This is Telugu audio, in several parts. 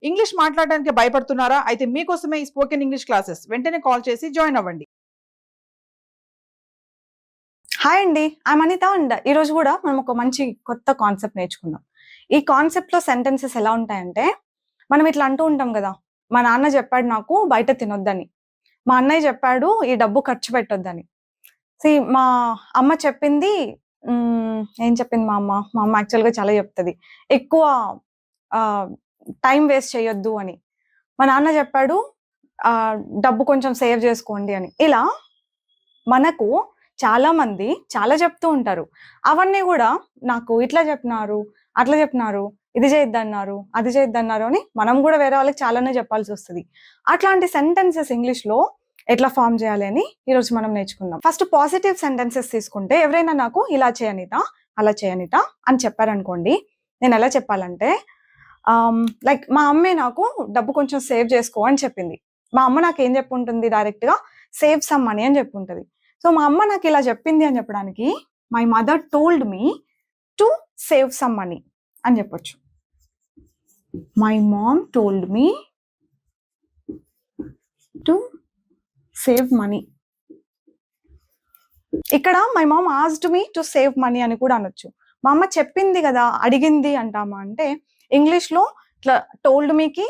ఇంగ్లీష్ మాట్లాడడానికి భయపడుతున్నారా? అయితే మీకోసమే ఈ స్పోకెన్ ఇంగ్లీష్ క్లాసెస్. వెంటనే కాల్ చేసి జాయిన్ అవ్వండి. హాయ్ అండి, ఐఎమ్ అనిత అండ్ ఈరోజు కూడా మనం ఒక మంచి కొత్త కాన్సెప్ట్ నేర్చుకుందాం. ఈ కాన్సెప్ట్లో సెంటెన్సెస్ ఎలా ఉంటాయంటే, మనం ఇట్లా అంటూ ఉంటాం కదా, మా నాన్న చెప్పాడు నాకు బయట తినొద్దని, మా అన్నయ్య చెప్పాడు ఈ డబ్బు ఖర్చు పెట్టొద్దని. మా అమ్మ చెప్పింది, ఏం చెప్పింది మా అమ్మ యాక్చువల్గా చాలా చెప్తుంది, ఎక్కువ టైం వేస్ట్ చేయొద్దు అని. మా నాన్న చెప్పాడు డబ్బు కొంచెం సేవ్ చేసుకోండి అని. ఇలా మనకు చాలా మంది చాలా చెప్తూ ఉంటారు. అవన్నీ కూడా నాకు ఇట్లా చెప్పినారు, అట్లా చెప్పినారు, ఇది చేయొద్దన్నారు, అది చేయొద్దన్నారు అని మనం కూడా వేరే వాళ్ళకి చాలానే చెప్పాల్సి వస్తుంది. అట్లాంటి సెంటెన్సెస్ ఇంగ్లీష్లో ఎట్లా ఫామ్ చేయాలి అని ఈరోజు మనం నేర్చుకుందాం. ఫస్ట్ పాజిటివ్ సెంటెన్సెస్ తీసుకుంటే, ఎవరైనా నాకు ఇలా చేయనిత, అలా చేయనిత అని చెప్పారనుకోండి, నేను ఎలా చెప్పాలంటే, లైక్ మా అమ్మే నాకు డబ్బు కొంచెం సేవ్ చేసుకో అని చెప్పింది. మా అమ్మ నాకు ఏం చెప్పుంటుంది, డైరెక్ట్గా సేవ్ సమ్ మనీ అని చెప్పుంటుంది. సో మా అమ్మ నాకు ఇలా చెప్పింది అని చెప్పడానికి, my mother told me to save some money అని చెప్పొచ్చు. My mom told me to save money. ఇక్కడ my mom asked me to save money అని కూడా అనొచ్చు. మా అమ్మ చెప్పింది కదా, అడిగింది అంటామా అంటే, ఇంగ్లీష్లో ఇట్లా టోల్డ్ మీకి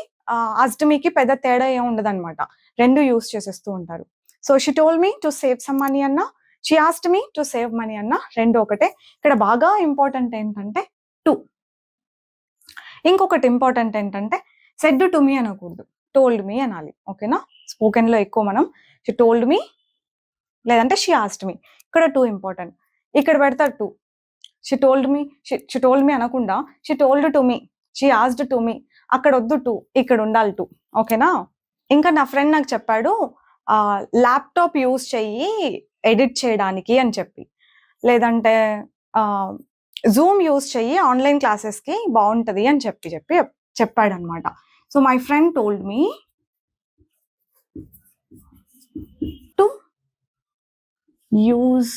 ఆస్క్డ్ మీకి పెద్ద తేడా ఏమి ఉండదు అనమాట. రెండు యూస్ చేసేస్తూ ఉంటారు. So she told me to save some money అన్నా, she asked me to save money అన్నా రెండు ఒకటే. ఇక్కడ బాగా ఇంపార్టెంట్ ఏంటంటే టు. ఇంకొకటి ఇంపార్టెంట్ ఏంటంటే, సెడ్ టు మీ అనకూడదు, టోల్డ్ మీ అనాలి. ఓకేనా? స్పోకెన్లో ఎక్కువ మనం షీ టోల్డ్ మీ లేదంటే షీ ఆస్క్డ్ మీ. ఇక్కడ టూ ఇంపార్టెంట్. ఇక్కడ పెడతారు టూ. షీ టోల్డ్ మీ అనకుండా she told to me, she asked to me. అక్కడ వద్దు టూ, ఇక్కడ ఉండాలి టూ. ఓకేనా? ఇంకా నా ఫ్రెండ్ నాకు చెప్పాడు ల్యాప్టాప్ యూజ్ చెయ్యి ఎడిట్ చేయడానికి అని చెప్పి, లేదంటే జూమ్ యూజ్ చెయ్యి ఆన్లైన్ క్లాసెస్కి బాగుంటుంది అని చెప్పాడు అనమాట. So my friend told me to use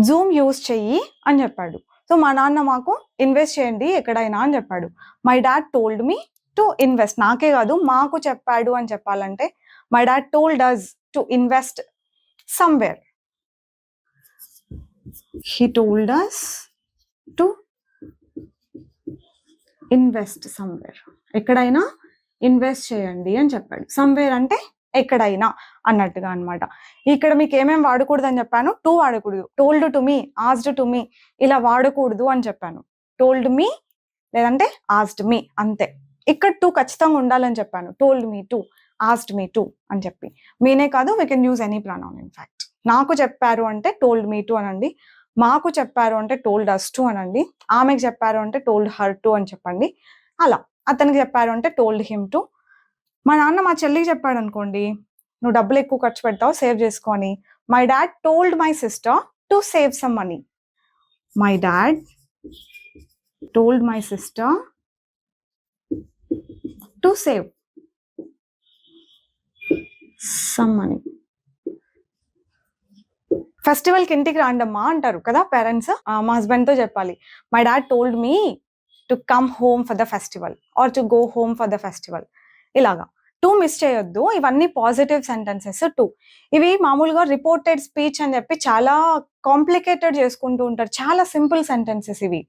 Zoom use చెయ్యి అని చెప్పాడు. సో మా నాన్న మాకు ఇన్వెస్ట్ చేయండి ఎక్కడైనా అని చెప్పాడు. My dad told me to invest. నాకే కాదు మాకు చెప్పాడు అని చెప్పాలంటే, my dad told us to invest somewhere. He told us to invest somewhere. ఎక్కడైనా ఇన్వెస్ట్ చేయండి అని చెప్పాడు. సమ్వేర్ అంటే ఎక్కడైనా అన్నట్టుగా అనమాట. ఇక్కడ మీకు ఏమేమి వాడకూడదు అని చెప్పాను, టూ వాడకూడదు. Told to me, asked to me ఇలా వాడకూడదు అని చెప్పాను. టోల్డ్ మీ లేదంటే ఆస్క్డ్ మీ అంతే. ఇక్కడ టూ ఖచ్చితంగా ఉండాలని చెప్పాను. Told me to, asked me to అని చెప్పి. మీనే కాదు, we can use any pronoun in fact. నాకు చెప్పారు అంటే టోల్డ్ మీ టు అనండి, మాకు చెప్పారు అంటే టోల్డ్ us టు అనండి, ఆమెకు చెప్పారు అంటే టోల్డ్ హర్ టు అని చెప్పండి. అలా అతనికి చెప్పారు అంటే టోల్డ్ హిమ్ టు. మా నాన్న మా చెల్లికి చెప్పాడు అనుకోండి, నువ్వు డబ్బులు ఎక్కువ ఖర్చు పెడతావు, సేవ్ చేసుకొని, my dad told my sister to save some money. My dad told my sister to save some money. ఫెస్టివల్కి ఇంటికి రాండమ్మా అంటారు కదా పేరెంట్స్. మా హస్బెండ్తో చెప్పాలి, my dad told me to come home for the festival or to go home for the festival. ఇలాగా టూ మిస్ చేయొద్దు. ఇవన్నీ పాజిటివ్ సెంటెన్సెస్ టూ. ఇవి మామూలుగా రిపోర్టెడ్ స్పీచ్ అని చెప్పి చాలా కాంప్లికేటెడ్ చేసుకుంటూ ఉంటారు. చాలా సింపుల్ సెంటెన్సెస్ ఇవి.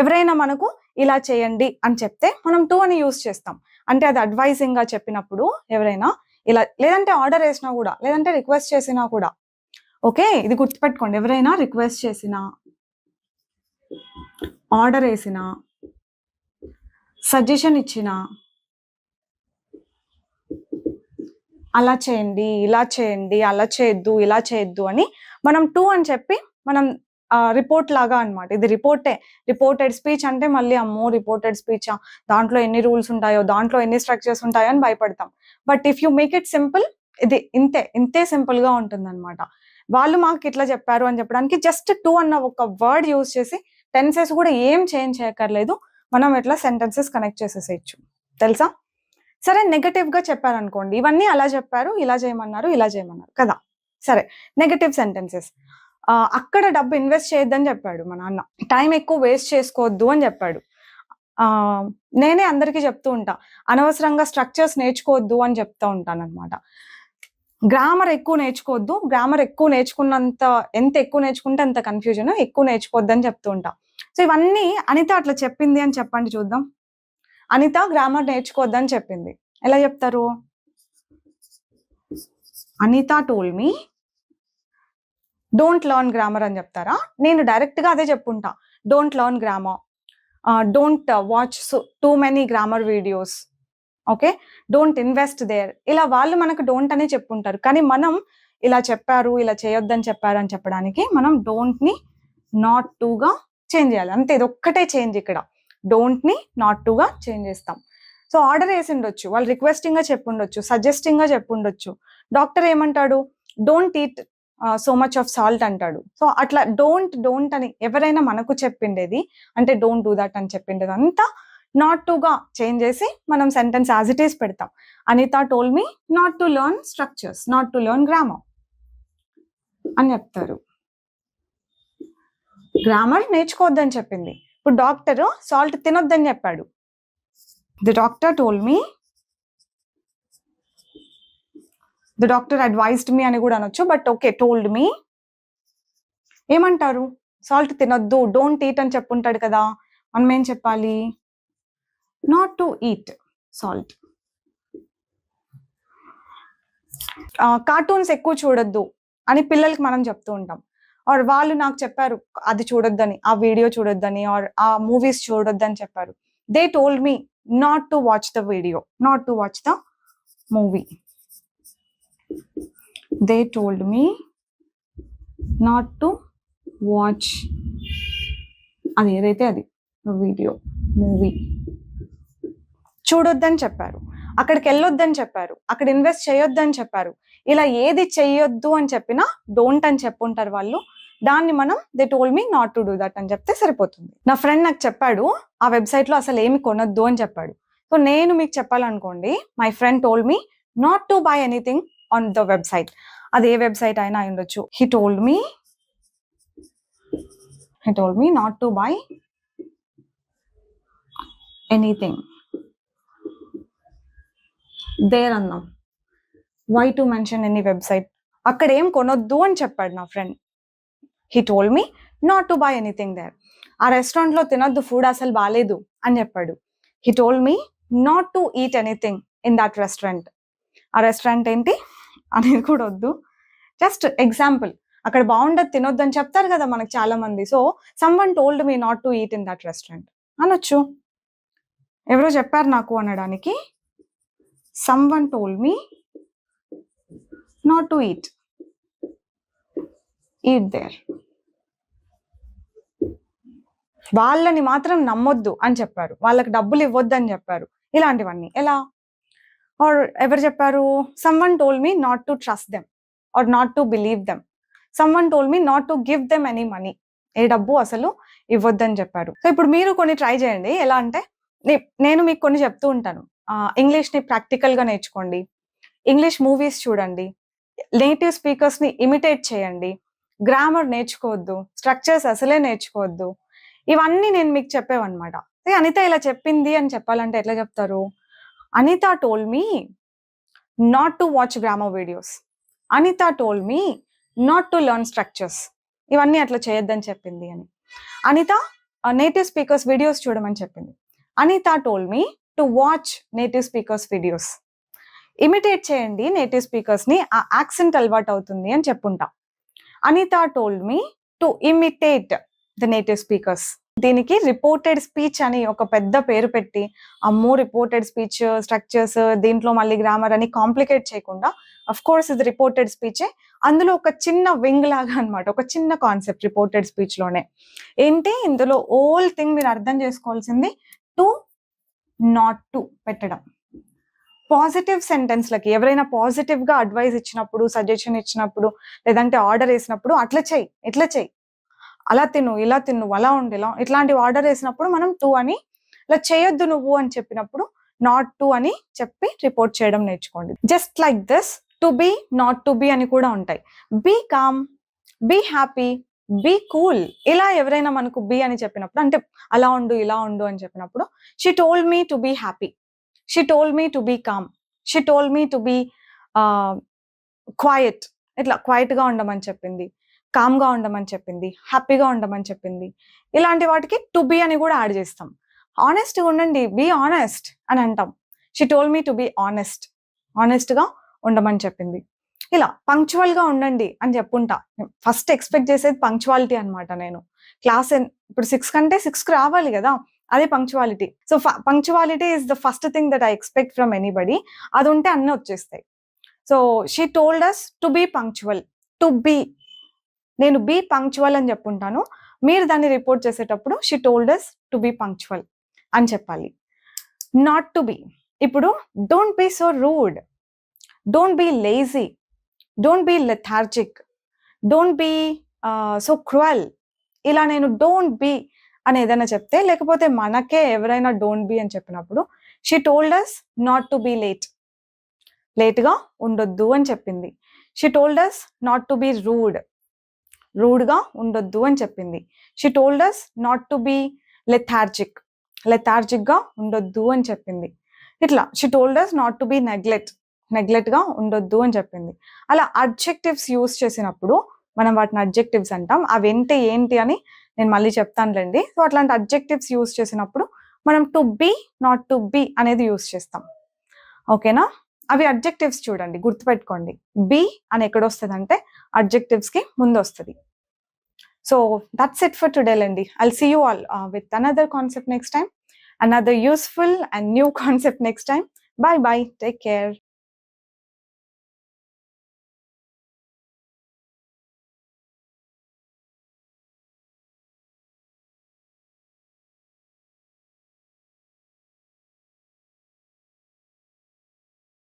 ఎవరైనా మనకు ఇలా చేయండి అని చెప్తే మనం టూ అని యూజ్ చేస్తాం. అంటే అది అడ్వైజింగ్ గా చెప్పినప్పుడు ఎవరైనా ఇలా, లేదంటే ఆర్డర్ వేసినా కూడా, లేదంటే రిక్వెస్ట్ చేసినా కూడా. ఓకే, ఇది గుర్తుపెట్టుకోండి. ఎవరైనా రిక్వెస్ట్ చేసినా, ఆర్డర్ వేసినా, సజెషన్ ఇచ్చినా, అలా చేయండి, ఇలా చేయండి, అలా చేయొద్దు, ఇలా చేయొద్దు అని మనం టూ అని చెప్పి మనం రిపోర్ట్ లాగా అనమాట. ఇది రిపోర్టెడ్ స్పీచ్ అంటే మళ్ళీ అమ్మో రిపోర్టెడ్ స్పీచా, దాంట్లో ఎన్ని రూల్స్ ఉంటాయో, దాంట్లో ఎన్ని స్ట్రక్చర్స్ ఉంటాయో అని భయపడతాం. But if you make it simple, ఇది ఇంతే సింపుల్ గా ఉంటుంది అనమాట. వాళ్ళు మాకు ఇట్లా చెప్పారు అని చెప్పడానికి జస్ట్ టూ అన్న ఒక వర్డ్ యూజ్ చేసి టెన్సెస్ కూడా ఏం చేంజ్ చేయక్కర్లేదు, మనం ఎట్లా సెంటెన్సెస్ కనెక్ట్ చేసేసేయచ్చు. తెలుసా? సరే, నెగటివ్ గా చెప్పారనుకోండి, ఇవన్నీ అలా చెప్పారు, ఇలా చేయమన్నారు, ఇలా చేయమన్నారు కదా. సరే, నెగటివ్ సెంటెన్సెస్. అక్కడ డబ్బు ఇన్వెస్ట్ చేయొద్దని చెప్పాడు మా నాన్న, టైం ఎక్కువ వేస్ట్ చేసుకోవద్దు అని చెప్పాడు. నేనే అందరికీ చెప్తూ ఉంటా, అనవసరంగా స్ట్రక్చర్స్ నేర్చుకోవద్దు అని చెప్తూ ఉంటాను అనమాట. గ్రామర్ ఎక్కువ నేర్చుకోవద్దు, గ్రామర్ ఎక్కువ నేర్చుకున్నంత, ఎంత ఎక్కువ నేర్చుకుంటే అంత కన్ఫ్యూజన్, ఎక్కువ నేర్చుకోవద్దు అని చెప్తూ ఉంటా. సో ఇవన్నీ అనిత అట్లా చెప్పింది అని చెప్పండి చూద్దాం. అనిత గ్రామర్ నేర్చుకోవద్దని చెప్పింది, ఎలా చెప్తారు? Anitha told me don't learn grammar అని చెప్తారా? నేను డైరెక్ట్ గా అదే చెప్పుంటా, don't learn grammar, don't watch too many grammar videos, okay, don't invest there. ఇలా వాళ్ళు మనకు డోంట్ అనే చెప్పుంటారు, కానీ మనం ఇలా చెప్పారు, ఇలా చేయొద్దని చెప్పారు అని చెప్పడానికి మనం డోంట్ ని నాట్ టు గా చేంజ్ చేయాలి, అంతే. ఇది ఒక్కటే చేంజ్ ఇక్కడ, డోంట్ ని నాట్ టు గా చేంజ్ చేస్తాం. సో ఆర్డర్ వేసి ఉండొచ్చు, వాళ్ళు రిక్వెస్టింగ్ గా చెప్పుండొచ్చు, సజెస్టింగ్ గా చెప్పుండొచ్చు. డాక్టర్ ఏమంటాడు? Don't eat so much of salt అంటాడు. సో అట్లా డోంట్ అని ఎవరైనా మనకు చెప్పిండేది, అంటే డోంట్ డూ దట్ అని చెప్పిండేది అంతా నాట్ టు గా చేంజ్ చేసి మనం సెంటెన్స్ యాజ్ ఇట్ ఈస్ పెడతాం. Anita told me not to learn structures, not to learn grammar అని చెప్తారు. గ్రామర్ నేర్చుకోవద్దని చెప్పింది. ఇప్పుడు డాక్టర్ సాల్ట్ తినొద్దని చెప్పాడు. The doctor told me, the doctor advised me అని కూడా అనొచ్చు, బట్ ఓకే, టోల్డ్ మీ. ఏమంటారు? సాల్ట్ తినొద్దు, డోంట్ ఈట్ అని చెప్పుంటాడు కదా, మనం ఏం చెప్పాలి? Not to eat salt. Cartoons ఎక్కువ చూడొద్దు అని పిల్లలకి మనం చెప్తూ ఉంటాం, ఆర్ వాళ్ళు నాకు చెప్పారు అది చూడొద్దని, ఆ వీడియో చూడొద్దని, ఆర్ ఆ మూవీస్ చూడొద్దని చెప్పారు. They told me not to watch the video, not to watch the movie. They told me not to watch, అది ఏదైతే అది వీడియో, మూవీ. చూడొద్దని చెప్పారు, అక్కడికి వెళ్ళొద్దని చెప్పారు, అక్కడ ఇన్వెస్ట్ చేయొద్దని చెప్పారు. ఇలా ఏది చెయ్యొద్దు అని చెప్పినా డోంట్ అని చెప్పుంటారు వాళ్ళు. దాన్ని మనం they told me not to do that అని చెప్తే సరిపోతుంది. నా ఫ్రెండ్ నాకు చెప్పాడు ఆ వెబ్సైట్ లో అసలు ఏమి కొనొద్దు అని చెప్పాడు. సో నేను మీకు చెప్పాలనుకోండి, my friend told me not to buy anything on the website. అది ఏ వెబ్సైట్ అయినా అయి ఉండొచ్చు. He told me not to buy anything there అన్నాం. Why to mention any website? అక్కడ ఏం కొనొద్దు అని చెప్పాడు నా ఫ్రెండ్. He told me not to buy anything there. ఆ రెస్టారెంట్ లో తినొద్దు, ఫుడ్ అసలు బాగాలేదు అని చెప్పాడు. He told me not to eat anything in that restaurant. ఆ రెస్టారెంట్ ఏంటి అనేది కూడా వద్దు, జస్ట్ ఎగ్జాంపుల్. అక్కడ బాగుండదు, తినొద్దు అని చెప్తారు కదా మనకు చాలా మంది. So someone told me not to eat in that restaurant అనొచ్చు. ఎవరో చెప్పారు నాకు అనడానికి, someone told me not to eat there. వాళ్ళని మాత్రం నమ్మొద్దు అని చెప్పారు, వాళ్ళకి డబ్బులు ఇవ్వద్దు అని చెప్పారు. ఇలాంటివన్నీ ఎలా? ఆర్ ఎవరు చెప్పారు? someone told me not to trust them or not to believe them. someone told me not to give them any money. ఏ డబ్బు అసలు ఇవ్వద్దని చెప్పారు. సో ఇప్పుడు మీరు కొన్ని ట్రై చేయండి. ఎలా అంటే, నేను మీకు కొన్ని చెప్తూ ఉంటాను. ఇంగ్లీష్ ని ప్రాక్టికల్ గా నేర్చుకోండి, ఇంగ్లీష్ మూవీస్ చూడండి, నేటివ్ స్పీకర్స్ ని ఇమిటేట్ చేయండి, గ్రామర్ నేర్చుకోవద్దు, స్ట్రక్చర్స్ అసలే నేర్చుకోవద్దు. ఇవన్నీ నేను మీకు చెప్పేవన్నమాట. అనిత ఇలా చెప్పింది అని చెప్పాలంటే ఎట్లా చెప్తారు? Anitha told me not to watch grammar videos, Anita told me not to learn structures. ఇవన్నీ అట్లా చేయొద్దని చెప్పింది అని. అనిత నేటివ్ స్పీకర్స్ వీడియోస్ చూడమని చెప్పింది. Anitha told me to watch native speakers videos. Imitate చేయండి నేటివ్ స్పీకర్స్ ని, ఆ యాక్సెంట్ అలవాటు అవుతుంది అని చెప్పుంటా. Anitha told me to imitate the native speakers. దీనికి రిపోర్టెడ్ స్పీచ్ అని ఒక పెద్ద పేరు పెట్టి, అమ్మో రిపోర్టెడ్ స్పీచ్, స్ట్రక్చర్స్, దీంట్లో మళ్ళీ గ్రామర్ అని కాంప్లికేట్ చేయకుండా, అఫ్ కోర్స్ ఇది రిపోర్టెడ్ స్పీచే, అందులో ఒక చిన్న వింగ్ లాగా అనమాట, ఒక చిన్న కాన్సెప్ట్ రిపోర్టెడ్ స్పీచ్ లోనే. ఏంటి ఇందులో ఓల్ థింగ్ మీరు అర్థం చేసుకోవాల్సింది, టు నాట్ టు పెట్టడం. పాజిటివ్ సెంటెన్స్లకి ఎవరైనా పాజిటివ్ గా అడ్వైస్ ఇచ్చినప్పుడు, సజెషన్ ఇచ్చినప్పుడు, లేదంటే ఆర్డర్ వేసినప్పుడు అట్లా చెయ్యి, ఇట్లా చెయ్యి, అలా తిను, ఇలా తిను, అలా ఉండి ఇలా, ఇట్లాంటి ఆర్డర్ వేసినప్పుడు మనం టు అని, ఇలా చేయొద్దు నువ్వు అని చెప్పినప్పుడు నాట్ టు అని చెప్పి రిపోర్ట్ చేయడం నేర్చుకోండి. Just like this to be, not to be అని కూడా ఉంటాయి. Be calm, be happy, be cool. ఇలా ఎవరైనా మనకు బీ అని చెప్పినప్పుడు, అంటే అలా ఉండు, ఇలా ఉండు అని చెప్పినప్పుడు, she told me to be happy, she told me to be calm, she told me to be quiet. ఇట్లా క్వైట్‌గా ఉండమని చెప్పింది, కామ్‌గా ఉండమని చెప్పింది, హ్యాపీగా ఉండమని చెప్పింది. ఇలాంటి వాటికి టు బీ అని కూడా యాడ్ చేస్తాం. హానెస్ట్‌గా ఉండండి, బీ హానెస్ట్ అని అంటాం. She told me to be honest, హానెస్ట్‌గా ఉండమని చెప్పింది. ఇలా పంక్చువల్‌గా ఉండండి అని చెప్పుంటా. ఫస్ట్ ఎక్స్‌పెక్ట్ చేసేది పంక్చువాలిటీ అన్నమాట నేను. ఇప్పుడు 6 కంటే 6కి రావాలి కదా! అదే punctuality. So, punctuality is the first thing that I expect from anybody. అది ఉంటే అన్నీ వచ్చేస్తాయి. So, she told us to be punctual. To be, నేను బీ పంక్చువల్ అని చెప్పుంటాను. మీరు దాన్ని రిపోర్ట్ చేసేటప్పుడు she told us to be punctual అని చెప్పాలి. నాట్ టు బీ, ఇప్పుడు don't be so rude, don't be lazy, don't be lethargic, don't be so cruel. ఇలా నేను డోంట్ బీ అని ఏదైనా చెప్తే, లేకపోతే మనకే ఎవరైనా డోంట్ బీ అని చెప్పినప్పుడు, she told us not to be late, లేట్‌గా ఉండొద్దు అని చెప్పింది. She told us not to be rude, రూడ్‌గా ఉండొద్దు అని చెప్పింది. She told us not to be lethargic, లెథార్జిక్‌గా ఉండొద్దు అని చెప్పింది. ఇట్లా she told us not to be నెగ్లెక్ట్‌గా ఉండొద్దు అని చెప్పింది. అలా అడ్జెక్టివ్స్ యూజ్ చేసినప్పుడు మనం వాటిని అడ్జెక్టివ్స్ అంటాం. అవేంటి ఏంటి అని నేను మళ్ళీ చెప్తానులెండి. సో, అట్లాంటి అడ్జెక్టివ్స్ యూజ్ చేసినప్పుడు మనం to be, not to be అనేది యూజ్ చేస్తాం. ఓకేనా? అవి అడ్జెక్టివ్స్ చూడండి, గుర్తుపెట్టుకోండి. బీ అని ఎక్కడొస్తదంటే అడ్జెక్టివ్స్‌కి ముందొస్తది. So, that's it for today లెండి. I'll see you all with another concept next time. Another useful and new concept next time. Bye bye. Take care.